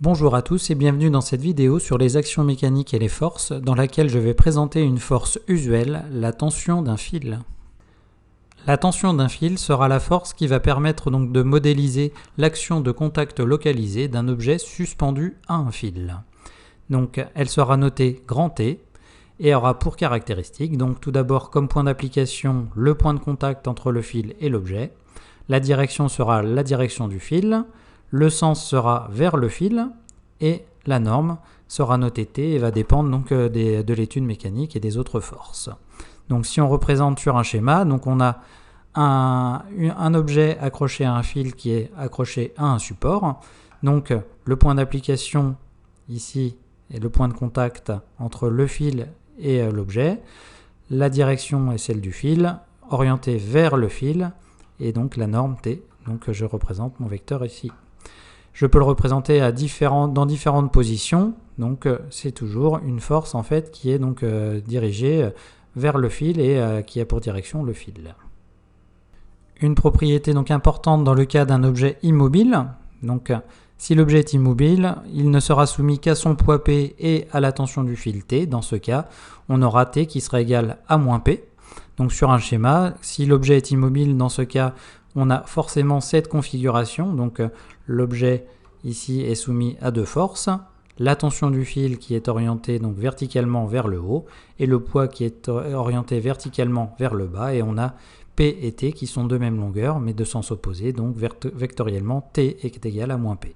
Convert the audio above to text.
Bonjour à tous et bienvenue dans cette vidéo sur les actions mécaniques et les forces, dans laquelle je vais présenter une force usuelle, la tension d'un fil. La tension d'un fil sera la force qui va permettre donc de modéliser l'action de contact localisé d'un objet suspendu à un fil. Donc elle sera notée grand T et aura pour caractéristique, donc tout d'abord comme point d'application, le point de contact entre le fil et l'objet. La direction sera la direction du fil. Le sens sera vers le fil et la norme sera notée T et va dépendre donc de l'étude mécanique et des autres forces. Donc si on représente sur un schéma, donc on a un objet accroché à un fil qui est accroché à un support. Donc le point d'application ici est le point de contact entre le fil et l'objet. La direction est celle du fil, orientée vers le fil et donc la norme T. Donc je représente mon vecteur ici. Je peux le représenter dans différentes positions, donc c'est toujours une force en fait qui est donc dirigée vers le fil et qui a pour direction le fil. Une propriété donc importante dans le cas d'un objet immobile, donc si l'objet est immobile, il ne sera soumis qu'à son poids P et à la tension du fil T. Dans ce cas, on aura T qui sera égal à moins P. Donc sur un schéma, si l'objet est immobile, dans ce cas, on a forcément cette configuration. Donc l'objet ici est soumis à deux forces, la tension du fil qui est orientée donc verticalement vers le haut et le poids qui est orienté verticalement vers le bas, et on a P et T qui sont de même longueur mais de sens opposé, donc vectoriellement T est égal à moins P.